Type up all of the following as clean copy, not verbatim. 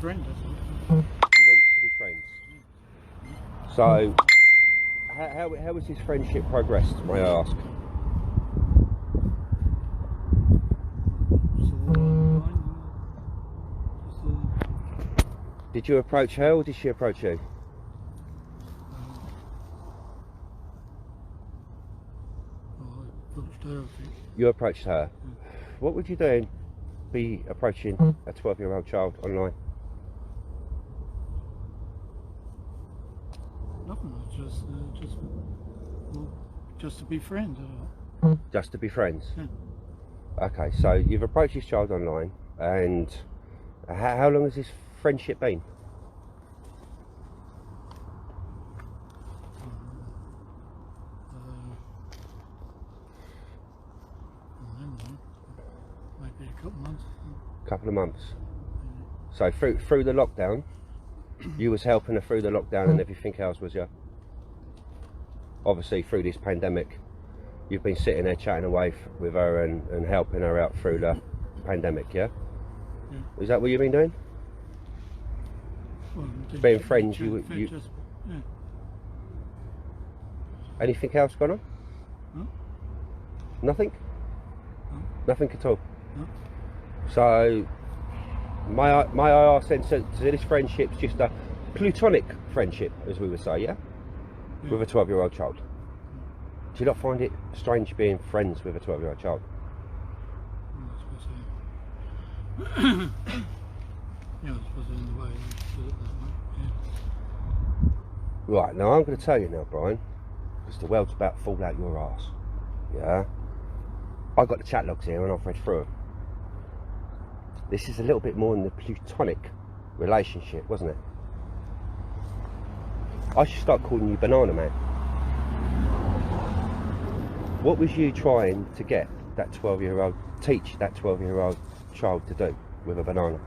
friend, that's all. You want to be friends. So, how was his friendship progressed, may I ask? Did you approach her or did she approach you? I approached her, I think. You approached her. What would you do? Be approaching a 12-year-old child online? Nothing, just to be friends. Just to be friends? Yeah. Okay, so you've approached this child online, and how long has this friendship been? Maybe a couple of months. Couple of months. So through the lockdown, you was helping her through the lockdown and everything else, was you? Obviously through this pandemic, you've been sitting there chatting away with her and helping her out through the pandemic, yeah? Yeah. Is that what you've been doing? Well, Being friends, you yeah. Anything else gone on? No. Nothing? No. Nothing at all? No. So, may I ask then, so this friendship's just a platonic friendship, as we would say, yeah? Yeah. With a 12-year-old child? Do you not find it strange being friends with a 12-year-old child? Yeah, I suppose so. Yeah, I suppose in the way you did it that way. Yeah. Right, now I'm going to tell you now, Brian, because the world's about to fall out your arse. Yeah? I got the chat logs here and I've read through them. This is a little bit more in the platonic relationship, wasn't it? I should start calling you Banana Man. What was you trying to get that 12-year-old, teach that 12-year-old child to do with a banana?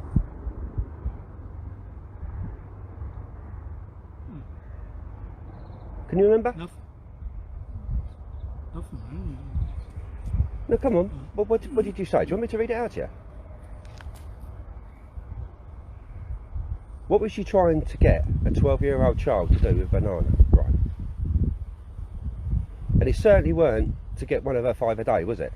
Can you remember? Nothing really. No, come on. What did you say? Do you want me to read it out to you? What was you trying to get a 12-year-old child to do with a banana? Right. And it certainly weren't to get one of her 5 a day, was it?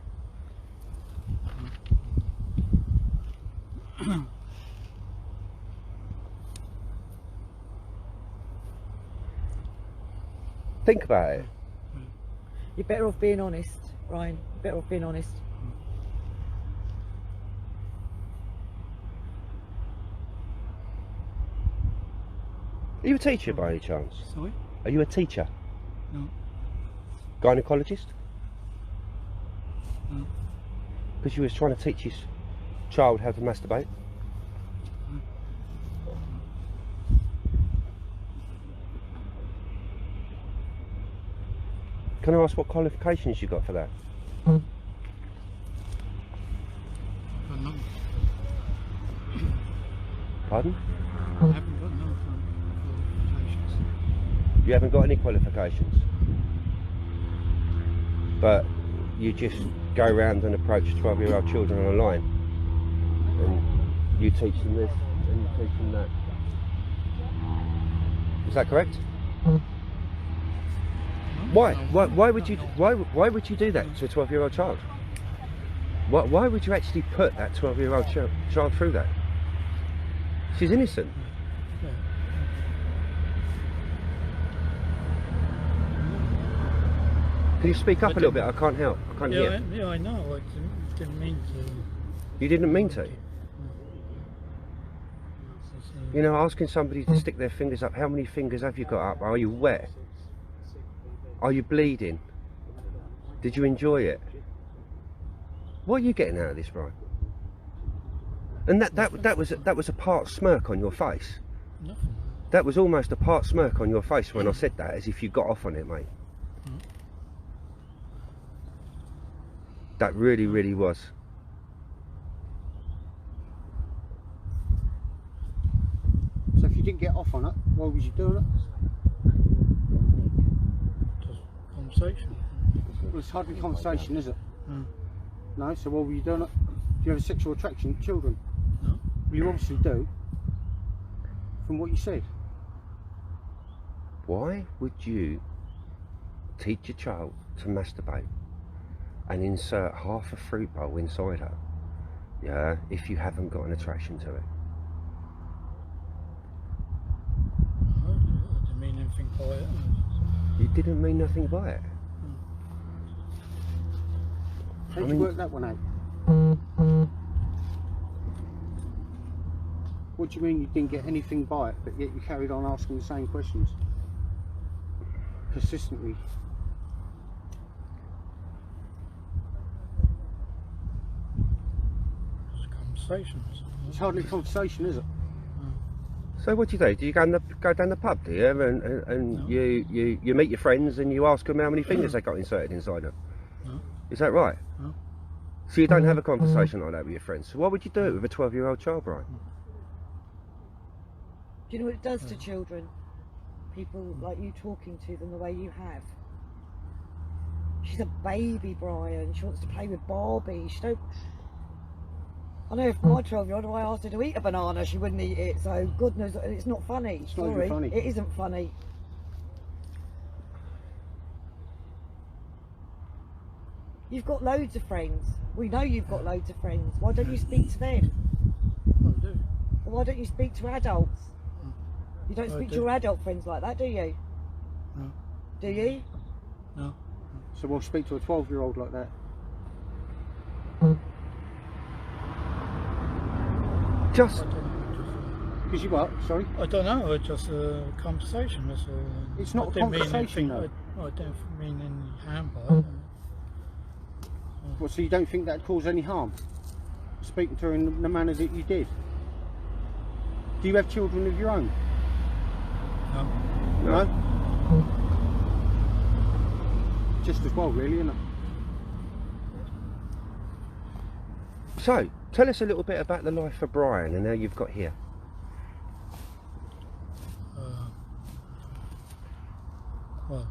Think about it. You're better off being honest, Ryan. Better off being honest. Are you a teacher by any chance? Sorry? Are you a teacher? No. Gynecologist? No. Because you was trying to teach his child how to masturbate? Can I ask what qualifications you got for that? Got none. Pardon? I haven't got no qualifications. You haven't got any qualifications? But you just go around and approach 12-year-old children online and you teach them this and you teach them that. Is that correct? Why? Why would you do that to a 12-year-old child? Why would you actually put that 12-year-old child through that? She's innocent. Yeah. Can you speak up a little bit? I can't help. I can't hear. Yeah, I know. I didn't mean to. You didn't mean to? You know, asking somebody to stick their fingers up, how many fingers have you got up? Are you wet? Are you bleeding? Did you enjoy it? What are you getting out of this, Brian? And that was a part smirk on your face. Nothing. That was almost a part smirk on your face when I said that, as if you got off on it, mate. That really, really was. So if you didn't get off on it, why was you doing it? Just conversation. Well, it's hardly conversation, is it? No. No, so why were you doing it? Do you have a sexual attraction to children? No. Well, you obviously do. from what you said. Why would you teach your child to masturbate and insert half a fruit bowl inside her, yeah, if you haven't got an attraction to it? I didn't mean anything by it. You didn't mean nothing by it. How did you work that one out? What do you mean you didn't get anything by it, but yet you carried on asking the same questions? Persistently. It's a conversation. It's hardly a conversation, is it? So what do you do? Do you go down the pub, do you? And No. you meet your friends and you ask them how many fingers they got inserted inside them? No. Is that right? No. So you don't have a conversation like that with your friends. So why would you do it with a 12-year-old child, Brian? Do you know what it does to children? People like you talking to them the way you have. She's a baby, Brian. She wants to play with Barbie. She don't. I know if my 12-year-old, if I asked her to eat a banana, she wouldn't eat it. So God knows, it's not funny. It's not Sorry, even funny. it isn't funny. You've got loads of friends. We know you've got loads of friends. Why don't you speak to them? I do. Or why don't you speak to adults? You don't I speak to do. your adult friends like that, do you? No. Do you? No. So we'll speak to a 12-year-old like that. Just I don't know. Because you what? Sorry? I don't know. It's just a conversation. That's all. It's not I a didn't mean conversation, anything- though. I don't mean any harm by it. Well, so you don't think that'd cause any harm? Speaking to her in the manner that you did? Do you have children of your own? No. No? Just as well, really, isn't it? so, tell us a little bit about the life of Brian and how you've got here. Well,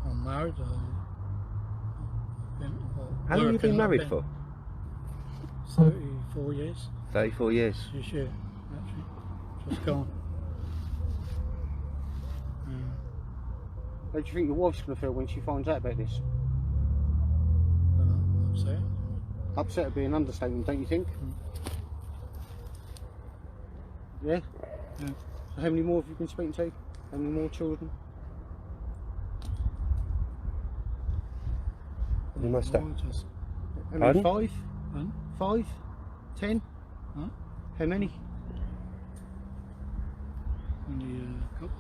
I'm married. How long have you been married for? 34 years. 34 years. This year, actually. Just gone. How do you think your wife's going to feel when she finds out about this? Upset. Upset would be an understatement, don't you think? Yeah? Yeah. So how many more have you been speaking to? How many more children? You must have. Oh, just, How many? Pardon? 5? Pardon? 5? 10? Huh? How many? Only a couple.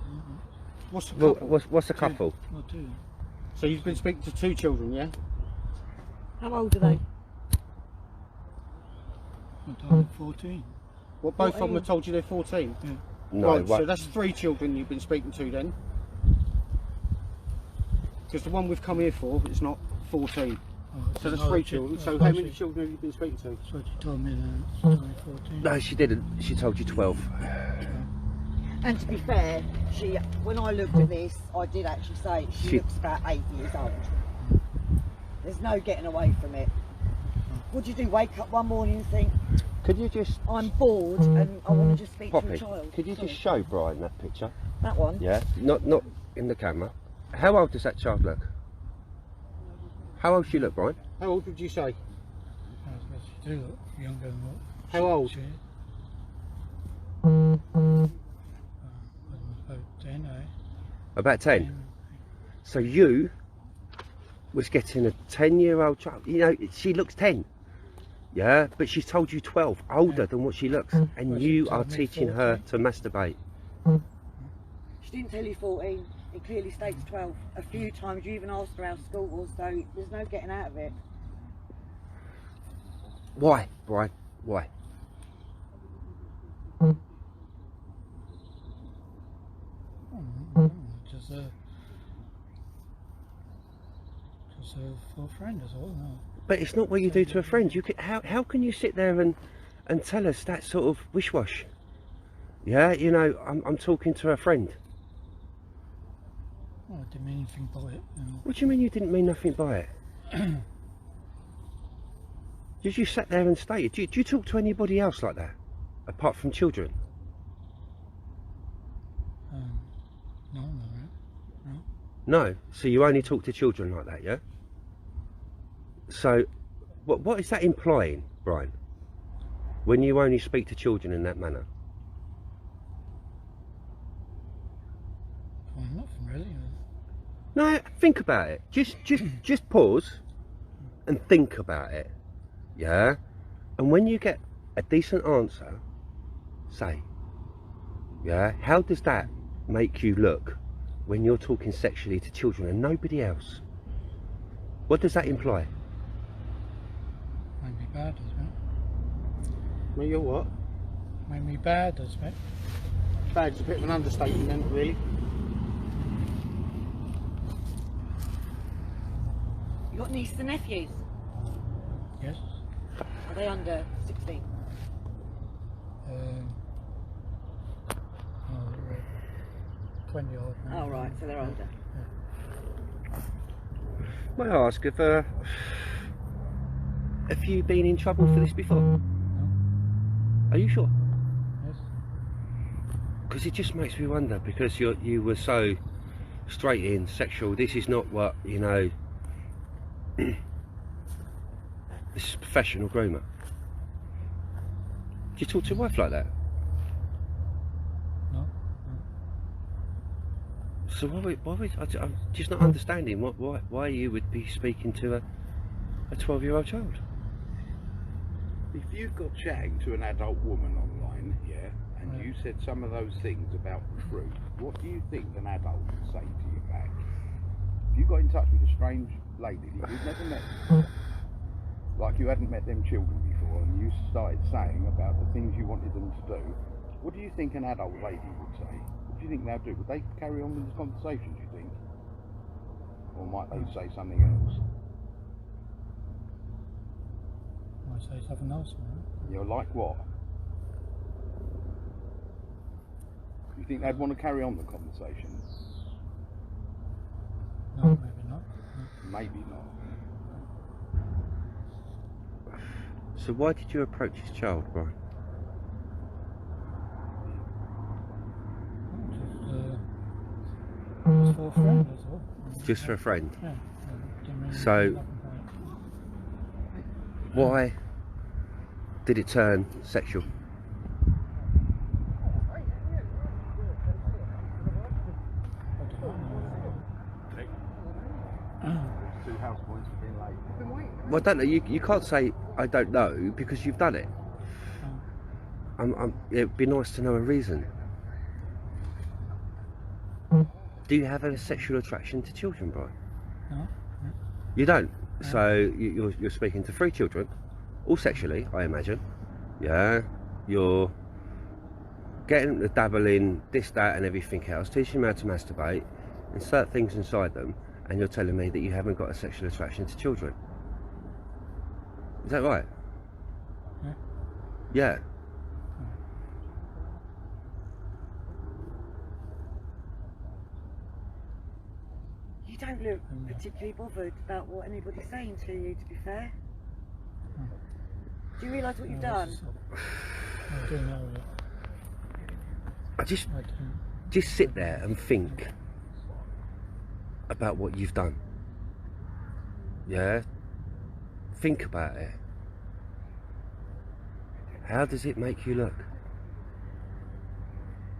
What's a Well, couple? what's a couple? Not two. So you've been speaking to 2 children, yeah? How old are they? I'm told 14. What, both What of them age? have told you they're 14? Yeah. No, right, what? so that's 3 children you've been speaking to then? Because the one we've come here for is not 14. Oh, So that's no, 3 she- children. I So how suppose many she- children have you been speaking to? That's what she told me then. It's only 14. No, she didn't. She told you 12. And to be fair, she, when I looked at this, I did actually say she She- looks about 8 years old. There's no getting away from it. What do you do? Wake up one morning and think, Could you just, I'm bored and I want to just speak to a Poppy, child? could you Sorry. just show Brian that picture? That one? Yeah, not in the camera. How old does that child look? How old she look, Brian? How old would you say? I suppose she do look younger than what How old? she is. About 10, eh? About 10. So you was getting a 10-year-old child. You know, she looks 10. Yeah, but she's told you 12, older than what she looks, and Well, she you told are me teaching her 14. to masturbate. She didn't tell you 14. It clearly states 12. A few times you even asked her how school was, so there's no getting out of it. Why, Brian? Why? Just for a friend is all. No. But it's not what you do to a friend. You can, how can you sit there and tell us that sort of wish-wash? Yeah, you know, I'm talking to a friend. Oh, I didn't mean anything by it. You know. What do you mean you didn't mean nothing by it? Did you sat there and stated? Do you talk to anybody else like that, apart from children? No. So you only talk to children like that, yeah? So, what is that implying, Brian? When you only speak to children in that manner? Well, nothing really. No, think about it. Just pause and think about it, yeah? And when you get a decent answer, say, yeah? How does that make you look when you're talking sexually to children and nobody else? What does that imply? Made me bad, doesn't it? Well, you're what? Made me bad, doesn't it? Bad's a bit of an understatement then, really. You got nieces and nephews? Yes. Are they under 16? Oh, they're 20 odd now. Oh right, so they're older. May I ask if have you been in trouble for this before? No. Are you sure? Yes. Because it just makes me wonder, because you were so straight in, sexual. This is not what, you know, this is professional groomer. Do you talk to your wife like that? No. So I'm just not understanding why you would be speaking to a 12-year-old child. If you've got chatting to an adult woman online, yeah, and Yeah. you said some of those things about the truth, what do you think an adult would say to you back? If you got in touch with a strange lady that you'd never met before, like you hadn't met them children before, and you started saying about the things you wanted them to do, what do you think an adult lady would say? What do you think they'll do? Would they carry on with the conversation, do you think? Or might they say something else? Might say something else, man. You're like what? You think they'd want to carry on the conversation? No, maybe not. Maybe not. So why did you approach this child, Brian? Just for a friend, that's all. Just for a friend? Yeah. Didn't really So- do nothing for it. Why did it turn sexual? Two house points for being late. Well, I don't know. You can't say I don't know because you've done it. It'd be nice to know a reason. Do you have a sexual attraction to children, Brian? No. You don't. So you're speaking to 3 children, all sexually, I imagine. Yeah. You're getting them to dabble in this, that, and everything else. Teaching them how to masturbate, insert things inside them, and you're telling me that you haven't got a sexual attraction to children. Is that right? Yeah. Yeah. You don't look particularly bothered about what anybody's saying to you, to be fair. Do you realise what you've done? I do know that. I just I didn't. just sit there and think about what you've done. Yeah? Think about it. How does it make you look?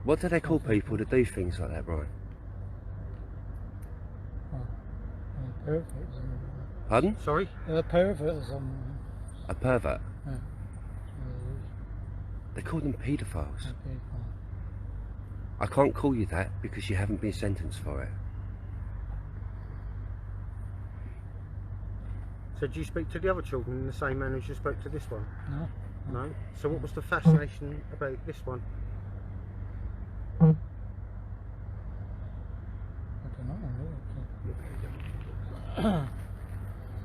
What do they call people that do things like that, Brian? Perverts. Pardon? Sorry? Perverts. A pervert. Yeah. They call them paedophiles. Okay, I can't call you that because you haven't been sentenced for it. So do you speak to the other children in the same manner as you spoke to this one? No. No? So what was the fascination about this one? I don't know. Really.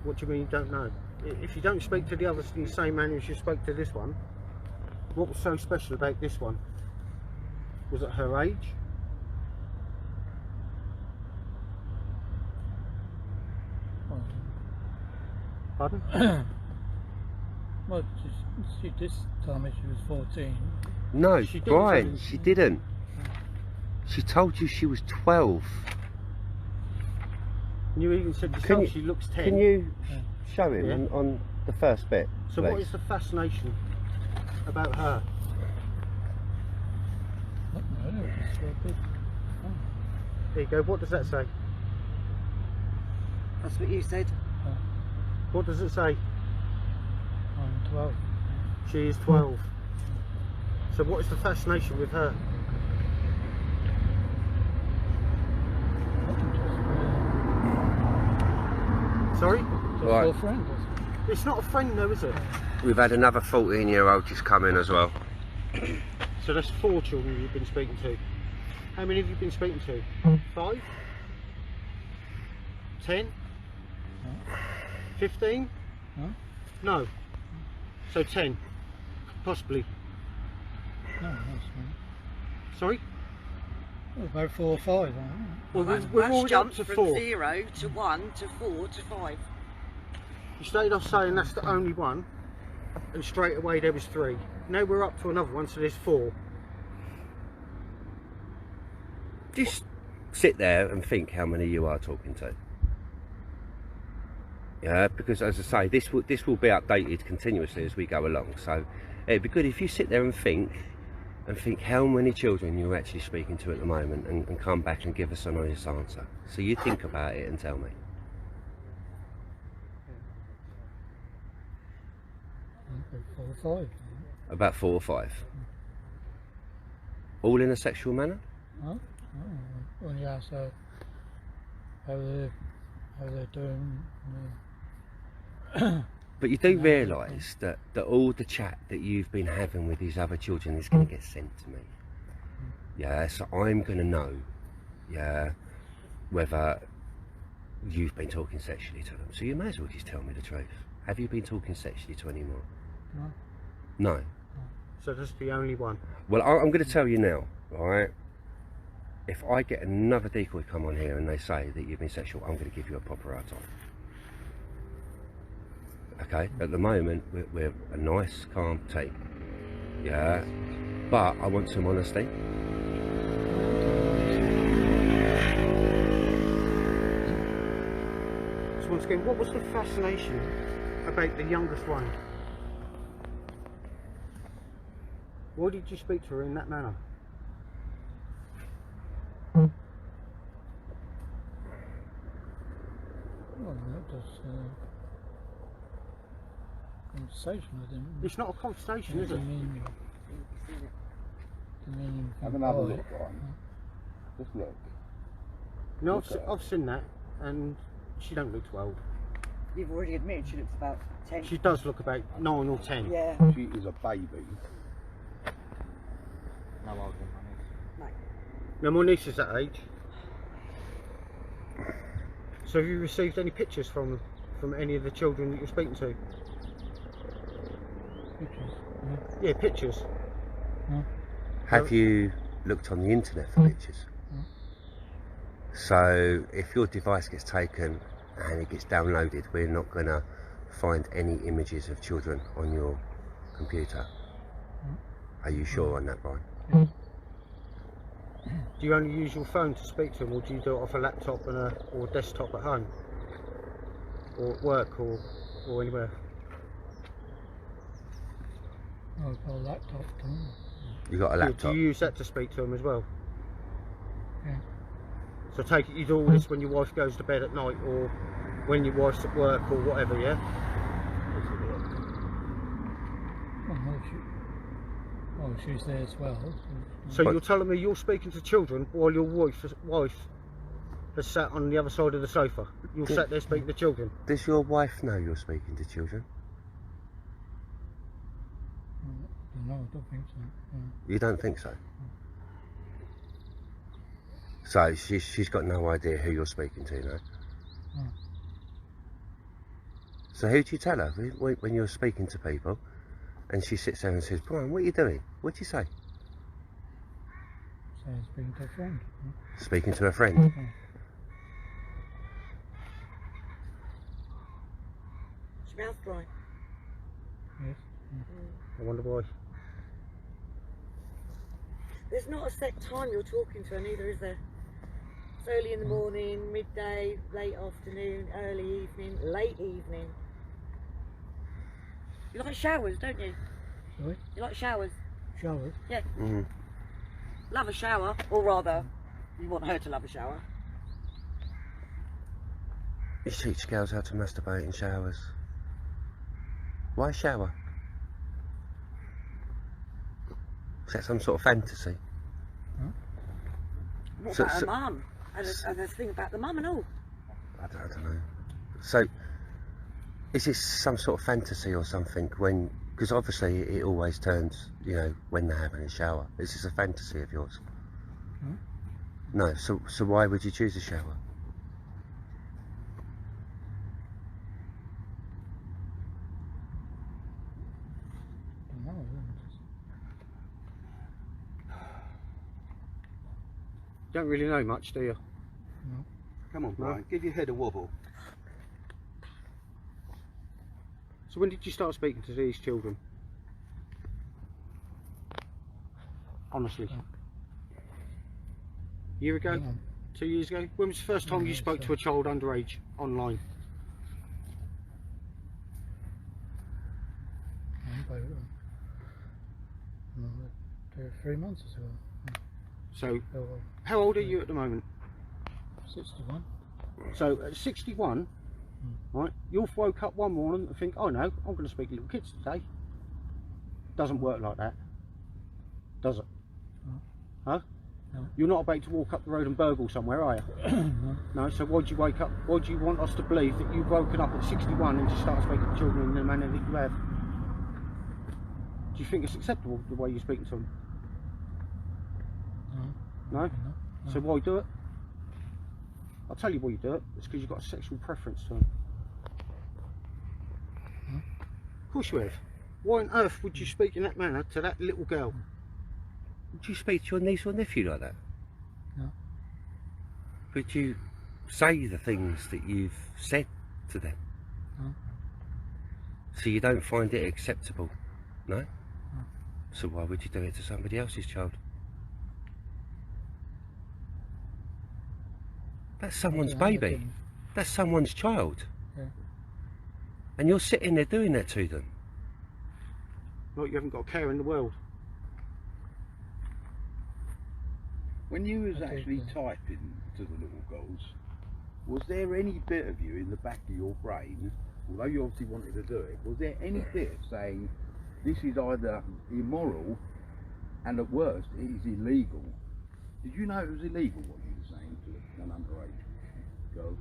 What do you mean you don't know? If you don't speak to the others in the same manner as you spoke to this one, what was so special about this one? Was it her age? Pardon? Well, she this time she was 14. No, She didn't Brian, tell you. she didn't. She told you she was 12. And you even said yourself she looks 10. Can you show him Yeah. on the first bit? So what please? is the fascination about her? No, it's a bit. There you go. What does that say? That's what you said. What does it say? I'm 12. She is 12. So what is the fascination with her? Sorry? Just Right. a friend. It's not a friend though, is it? We've had another 14-year-old just come in as well. So that's 4 children you've been speaking to. How many have you been speaking to? 5? 10? 15? No? No. So 10? Possibly. No, that's not. Sorry? Well, about 4 or 5. I don't know. Well, That's we're already up jumped to from 4. 0 to 1 to 4 to 5. You started off saying that's the only one, and straight away there was 3. Now we're up to another one, so there's 4. Just sit there and think how many you are talking to. Yeah, because as I say, this will be updated continuously as we go along. So it'd be good if you sit there and think how many children you're actually speaking to at the moment, and come back and give us an honest answer. So you think about it and tell me. About 4 or 5. About 4 or 5. All in a sexual manner? Huh? Oh, when you ask how they're doing. But you do realise that all the chat that you've been having with these other children is going to get sent to me. Yeah, so I'm going to know, yeah, whether you've been talking sexually to them. So you may as well just tell me the truth. Have you been talking sexually to any more? No. No. So that's the only one. Well, I'm going to tell you now, right? If I get another decoy come on here and they say that you've been sexual, I'm going to give you a proper hard time. Okay? At the moment, we're a nice, calm team. Yeah? But I want some honesty. So once again, what was the fascination about the youngest one? Why did you speak to her in that manner? Well, that was conversation. I didn't. It's not a conversation, is it? Have another look, Ryan. Just look. No, Look at her. I've seen that, and she don't look 12. You've already admitted she looks about 10. She does look about 9 or 10. Yeah. She is a baby. No. Now my niece is that age. So have you received any pictures from any of the children that you're speaking to? Pictures. Yeah, pictures. Have you looked on the internet for pictures? So if your device gets taken and it gets downloaded, we're not going to find any images of children on your computer. Are you sure on that, Brian? Do you only use your phone to speak to them, or do you do it off a laptop and or desktop at home, or at work, or anywhere? I've got a laptop too. You got a laptop? Do you use that to speak to them as well? Yeah. So take it you do all this when your wife goes to bed at night, or when your wife's at work, or whatever, yeah? She's there as well. So But- you're telling me you're speaking to children while your wife has sat on the other side of the sofa? You're sat there speaking to children? Does your wife know you're speaking to children? No, I don't think so. You don't think so? So she's got no idea who you're speaking to, no? No. So who do you tell her when you're speaking to people and she sits there and says, Brian, what are you doing? What do you say? So it's been to a friend. Speaking to a friend. Is your mouth dry? Yes. I wonder why. There's not a set time you're talking to her, neither is there? It's early in the morning, midday, late afternoon, early evening, late evening. You like showers, don't you? Sorry? You like showers? Showers? Yeah. Mm. Love a shower, or rather, you want her to love a shower. You teach girls how to masturbate in showers. Why shower? Is that some sort of fantasy? What So- about so- her mum? And the thing about the mum and all. I don't know. So, is this some sort of fantasy or something? When, because obviously it always turns, you know, when they're having a shower. Is this a fantasy of yours? Hmm? No. So why would you choose a shower? No, Don't really know much, do you? no. Come on, Brian, give your head a wobble. So when did you start speaking to these children? Honestly. Year ago? No. 2 years ago? When was the first time No, you it's, spoke to a child underage online? About, no, 2 or 3 months or so. So, Oh, how old are you at the moment? 61. So at 61, right, you'll woke up one morning and think, oh no, I'm going to speak to little kids today. Doesn't work like that, does it? No. Huh? No. You're not about to walk up the road and burgle somewhere, are you? No. No, so why'd you wake up? Why do you want us to believe that you've woken up at 61 and just started speaking to children in the manner that you have? Do you think it's acceptable the way you're speaking to them? No. No? No. So why do it? I'll tell you why you do it. It's because you've got a sexual preference to them. Hmm? Of course you have. Why on earth would you speak in that manner to that little girl? Would you speak to your niece or nephew like that? No. Would you say the things that you've said to them? No. So you don't find it acceptable? No? So why would you do it to somebody else's child? That's someone's Yeah, I baby. didn't. That's someone's child. Yeah. And you're sitting there doing that to them. Like you haven't got a care in the world. When you was Okay, actually yeah. typing to the little girls, was there any bit of you in the back of your brain, although you obviously wanted to do it, was there any bit saying this is either immoral and at worst it is illegal? Did you know it was illegal what you were saying to an underage girl?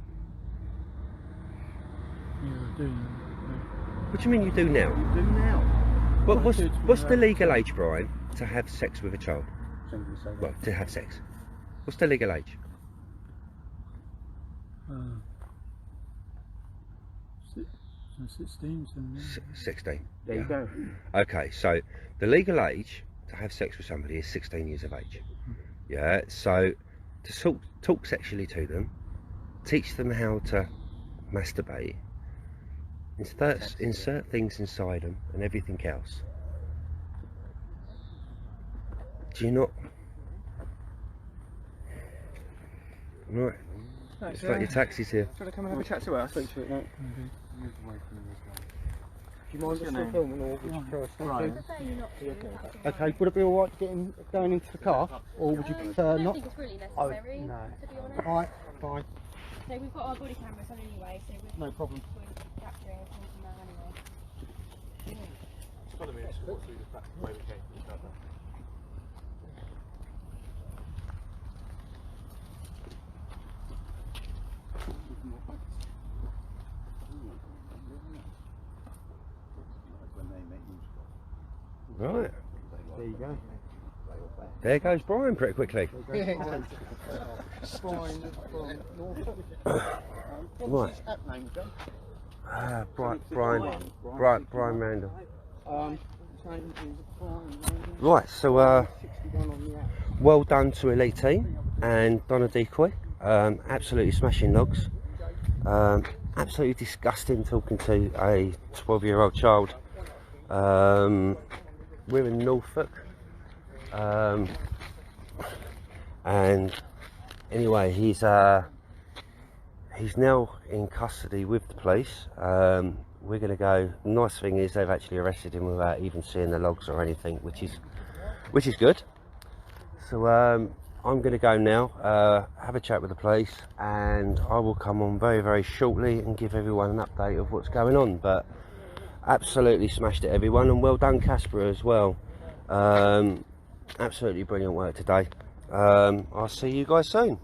Yeah, I do. Yeah. What do you mean you do now? You do now. What's the legal age, Brian, to have sex with a child? Something to say that. Well, to have sex. What's the legal age? So 16, 17. 16. There you go. Okay, so the legal age to have sex with somebody is 16 years of age. Yeah, so to talk sexually to them, teach them how to masturbate, insert things inside them and everything else. Do you not? Right, it's like your taxi's here. Shall I come and have a chat to her? I'll speak to it now. Okay. Do you mind us still filming or would you prefer us not to? prefer you not to. That's all Okay, would it be alright going into the car? Or would you right. prefer I don't not? think it's really Oh, necessary, no. to be honest. Alright, fine. So we've got our body cameras on anyway, so we're No problem. capturing everything from there anyway. Right, There you go. there goes Brian pretty quickly. Brian from Norfolk. Right. What's his app name, John? Brian Randall. His name is Brian Randall. Right, so 61 on the app. well done to Elite Team and Donna Decoy. Absolutely smashing logs. Absolutely disgusting talking to a 12-year-old child. We're in Norfolk, and Anyway, he's now in custody with the police. We're going to go. The nice thing is they've actually arrested him without even seeing the logs or anything, which is good. So I'm going to go now, have a chat with the police, and I will come on very, very shortly and give everyone an update of what's going on. But absolutely smashed it, everyone, and well done, Casper, as well. Absolutely brilliant work today. I'll see you guys soon.